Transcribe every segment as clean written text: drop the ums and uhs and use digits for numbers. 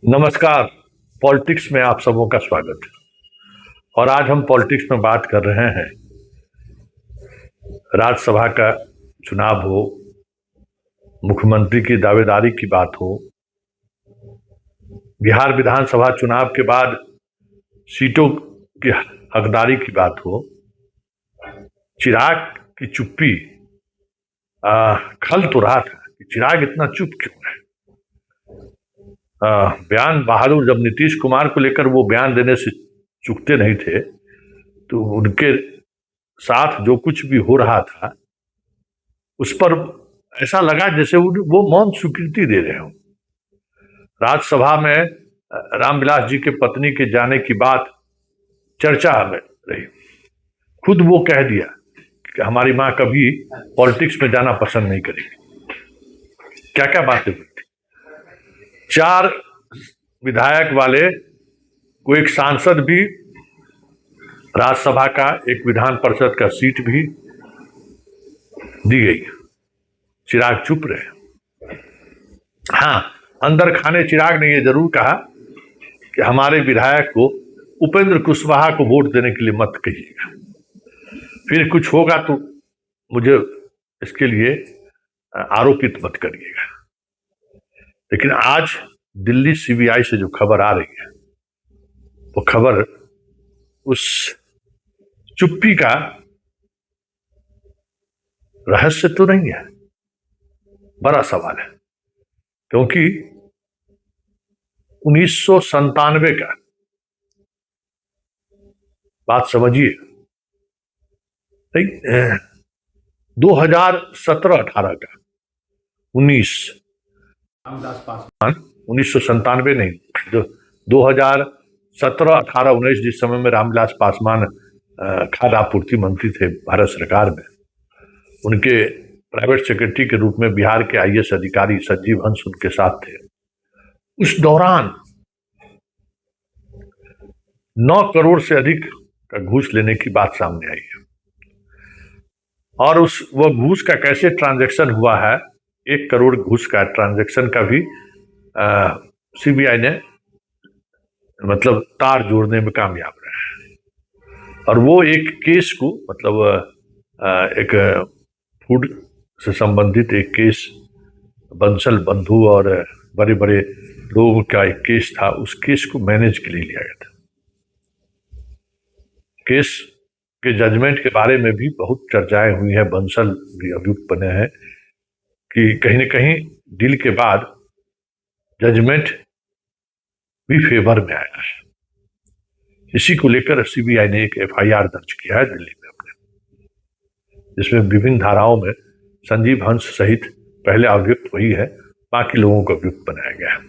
नमस्कार। पॉलिटिक्स में आप सबों का स्वागत है। और आज हम पॉलिटिक्स में बात कर रहे हैं, राज्यसभा का चुनाव हो, मुख्यमंत्री की दावेदारी की बात हो, बिहार विधानसभा चुनाव के बाद सीटों की हकदारी की बात हो, चिराग की चुप्पी। खल तो रहा था कि चिराग इतना चुप क्यों है। बयान बहादुर जब नीतीश कुमार को लेकर वो बयान देने से चूकते नहीं थे, तो उनके साथ जो कुछ भी हो रहा था उस पर ऐसा लगा जैसे वो मौन स्वीकृति दे रहे हो। राज्यसभा में रामविलास जी के पत्नी के जाने की बात चर्चा में रही। खुद वो कह दिया कि हमारी माँ कभी पॉलिटिक्स में जाना पसंद नहीं करेगी। क्या क्या बातें हुई थी। 4 विधायक वाले को एक सांसद भी, राज्यसभा का एक विधान परिषद का सीट भी दी गई। चिराग चुप रहे। हाँ, अंदर खाने चिराग ने यह जरूर कहा कि हमारे विधायक को, उपेंद्र कुशवाहा को वोट देने के लिए मत कहिएगा, फिर कुछ होगा तो मुझे इसके लिए आरोपित मत करिएगा। लेकिन आज दिल्ली सीबीआई से जो खबर आ रही है, वो खबर उस चुप्पी का रहस्य तो नहीं है, बड़ा सवाल है। क्योंकि 1997 का बात समझिए, 2017-18 का रामविलास पासवान, 1997 नहीं, जो 2017-18-19 जिस समय में रामविलास पासवान खाद्य आपूर्ति मंत्री थे भारत सरकार में, उनके प्राइवेट सेक्रेटरी के रूप में बिहार के आईएएस अधिकारी संजीव हंस उनके साथ थे। उस दौरान 9 करोड़ से अधिक का घूस लेने की बात सामने आई है। और वो घूस का कैसे ट्रांजैक्शन हुआ है, 1 करोड़ घूस का ट्रांजैक्शन का भी सीबीआई ने मतलब तार जोड़ने में कामयाब रहा है। और वो एक केस को, मतलब एक फूड से संबंधित एक केस, बंसल बंधु और बड़े बड़े लोगों का एक केस था, उस केस को मैनेज के लिए लिया गया था। केस के जजमेंट के बारे में भी बहुत चर्चाएं हुई हैं। बंसल भी अभियुक्त बने हैं कि कहीं न कहीं डील के बाद जजमेंट भी फेवर में आया है। इसी को लेकर सीबीआई ने एक एफआईआर दर्ज किया है दिल्ली में अपने, जिसमें विभिन्न धाराओं में संजीव हंस सहित पहले अभियुक्त वही है, बाकी लोगों को अभियुक्त बनाया गया है।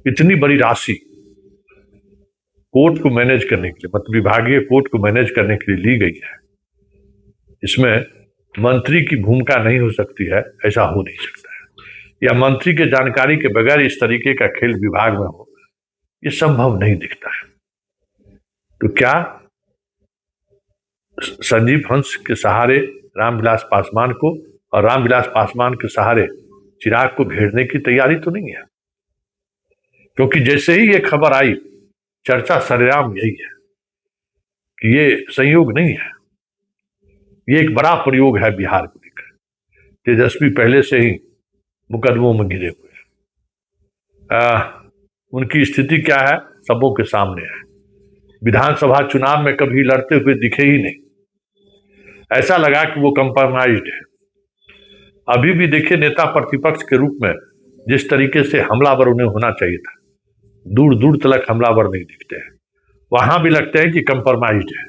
इतनी बड़ी राशि कोर्ट को मैनेज करने के लिए, मतलब विभागीय कोर्ट को मैनेज करने के लिए ली गई है। इसमें मंत्री की भूमिका नहीं हो सकती है, ऐसा हो नहीं सकता है, या मंत्री के जानकारी के बगैर इस तरीके का खेल विभाग में हो, ये संभव नहीं दिखता है। तो क्या संजीव हंस के सहारे रामविलास पासवान को और रामविलास पासवान के सहारे चिराग को घेरने की तैयारी तो नहीं है? क्योंकि जैसे ही ये खबर आई, चर्चा सरेआम यही है कि ये संयोग नहीं है, ये एक बड़ा प्रयोग है बिहार को लेकर। तेजस्वी पहले से ही मुकदमों में घिरे हुए हैं। उनकी स्थिति क्या है, सबों के सामने है। विधानसभा चुनाव में कभी लड़ते हुए दिखे ही नहीं, ऐसा लगा कि वो कंप्रोमाइज्ड है। अभी भी देखिए, नेता प्रतिपक्ष के रूप में जिस तरीके से हमलावर उन्हें होना चाहिए था, दूर दूर तक हमलावर नहीं दिखते हैं। वहां भी लगते हैं कि कंप्रोमाइज्ड है।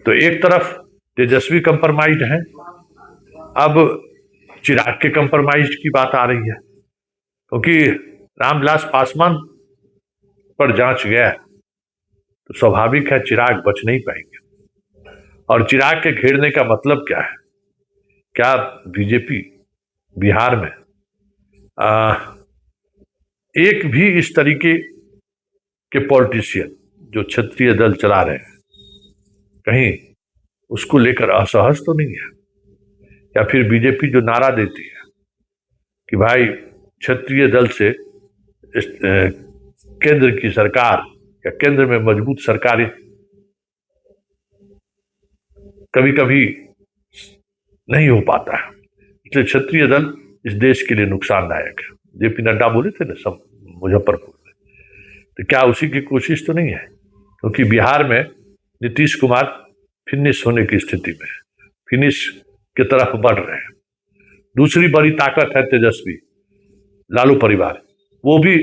तो एक तरफ तेजस्वी कंप्रोमाइज्ड है, अब चिराग के कंप्रोमाइज्ड की बात आ रही है, क्योंकि रामविलास पासवान पर जांच गया तो स्वाभाविक है चिराग बच नहीं पाएंगे। और चिराग के घेरने का मतलब क्या है? क्या बीजेपी बिहार में एक भी इस तरीके के पॉलिटिशियन जो क्षत्रिय दल चला रहे हैं, कहीं उसको लेकर असहज तो नहीं है? या फिर बीजेपी जो नारा देती है कि भाई क्षत्रिय दल से केंद्र की सरकार या केंद्र में मजबूत सरकार कभी कभी नहीं हो पाता है। इसलिए क्षत्रिय दल इस देश के लिए नुकसानदायक है। जेपी नड्डा बोले थे ना सब मुजफ्फरपुर में, तो क्या उसी की कोशिश तो नहीं है? क्योंकि बिहार में नीतीश कुमार फिनिश होने की स्थिति में है, फिनिश की तरफ बढ़ रहे हैं। दूसरी बड़ी ताकत है तेजस्वी, लालू परिवार। वो भी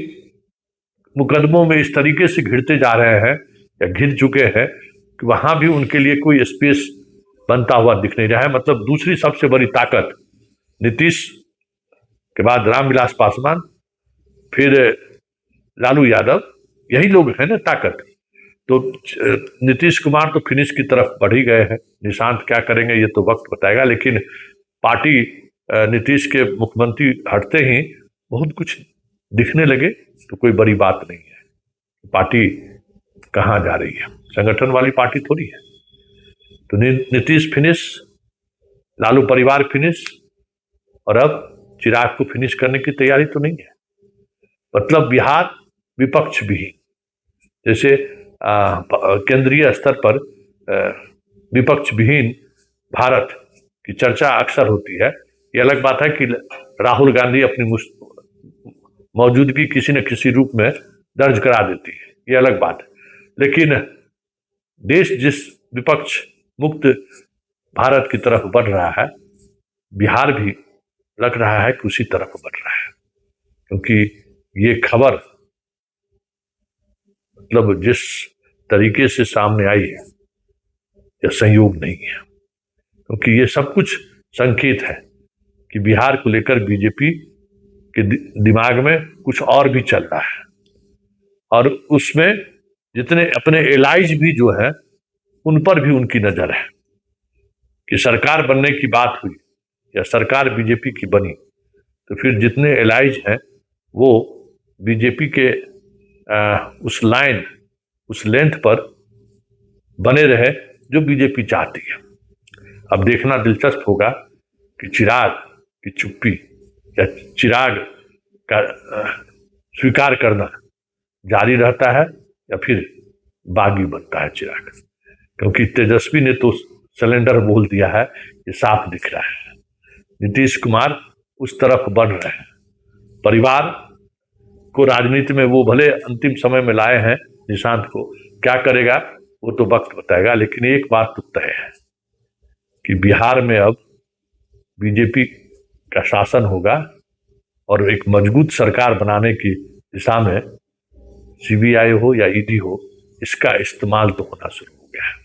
मुकदमों में इस तरीके से घिरते जा रहे हैं या घिर चुके हैं कि वहां भी उनके लिए कोई स्पेस बनता हुआ दिख नहीं रहा है। मतलब दूसरी सबसे बड़ी ताकत नीतीश के बाद रामविलास पासवान, फिर लालू यादव, यही लोग हैं ना ताकत। तो नीतीश कुमार तो फिनिश की तरफ बढ़ ही गए हैं। निशांत क्या करेंगे ये तो वक्त बताएगा, लेकिन पार्टी नीतीश के मुख्यमंत्री हटते ही बहुत कुछ दिखने लगे तो कोई बड़ी बात नहीं है। पार्टी कहाँ जा रही है? संगठन वाली पार्टी थोड़ी है। तो नीतीश फिनिश, लालू परिवार फिनिश, और अब चिराग को फिनिश करने की तैयारी तो नहीं है। मतलब बिहार विपक्ष विहीन, जैसे केंद्रीय स्तर पर विपक्ष विहीन भारत की चर्चा अक्सर होती है। ये अलग बात है कि राहुल गांधी अपनी मौजूदगी किसी न किसी रूप में दर्ज करा देती है, ये अलग बात है। लेकिन देश जिस विपक्ष मुक्त भारत की तरफ बढ़ रहा है, बिहार भी लग रहा है कि उसी तरफ बढ़ रहा है। क्योंकि ये खबर मतलब जिस तरीके से सामने आई है, यह संयोग नहीं है। क्योंकि ये सब कुछ संकेत है कि बिहार को लेकर बीजेपी के दिमाग में कुछ और भी चल रहा है, और उसमें जितने अपने एलाइज भी जो है उन पर भी उनकी नजर है कि सरकार बनने की बात हुई या सरकार बीजेपी की बनी तो फिर जितने एलाइज हैं वो बीजेपी के उस लाइन, उस लेंथ पर बने रहे जो बीजेपी चाहती है। अब देखना दिलचस्प होगा कि चिराग की चुप्पी या चिराग का स्वीकार करना जारी रहता है या फिर बागी बनता है चिराग। क्योंकि तेजस्वी ने तो सिलेंडर बोल दिया है, ये साफ दिख रहा है। नीतीश कुमार उस तरफ बढ़ रहे हैं। परिवार को राजनीति में वो भले अंतिम समय में लाए हैं, निशांत को क्या करेगा वो तो वक्त बताएगा। लेकिन एक बात तो तय है कि बिहार में अब बीजेपी का शासन होगा और एक मजबूत सरकार बनाने की दिशा में सीबीआई हो या ईडी हो, इसका इस्तेमाल तो होना शुरू हो गया है।